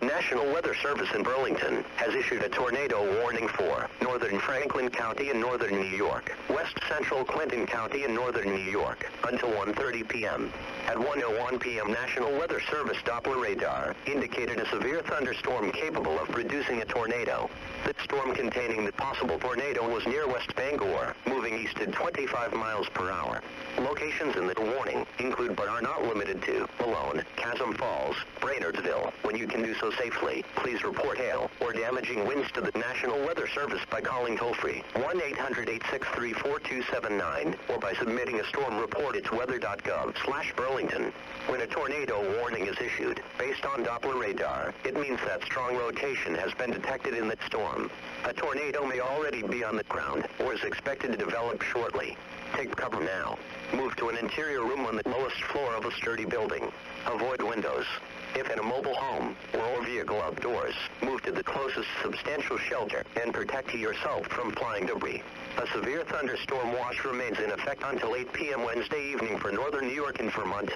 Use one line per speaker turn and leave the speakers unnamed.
National Weather Service in Burlington has issued a tornado warning for northern Franklin County in northern New York, west central Clinton County in northern New York, until 1:30 p.m. At 1:01 p.m. National Weather Service Doppler radar indicated a severe thunderstorm capable of producing a tornado. The storm containing the possible tornado was near West Bangor, moving east at 25 miles per hour. Locations in the warning include but are not limited to Malone, Chasm Falls, Brainardsville. When you can do so safely, please report hail or damaging winds to the National Weather Service by calling toll-free 1-800-863-4279 or by submitting a storm report at weather.gov/Burlington. When a tornado warning is issued, based on Doppler radar, it means that strong rotation has been detected in the storm. A tornado may already be on the ground or is expected to develop shortly. Take cover now. Move to an interior room on the lowest floor of a sturdy building. Avoid windows. If in a mobile home or vehicle outdoors, move to the closest substantial shelter and protect yourself from flying debris. A severe thunderstorm watch remains in effect until 8 p.m. Wednesday evening for northern New York and Vermont.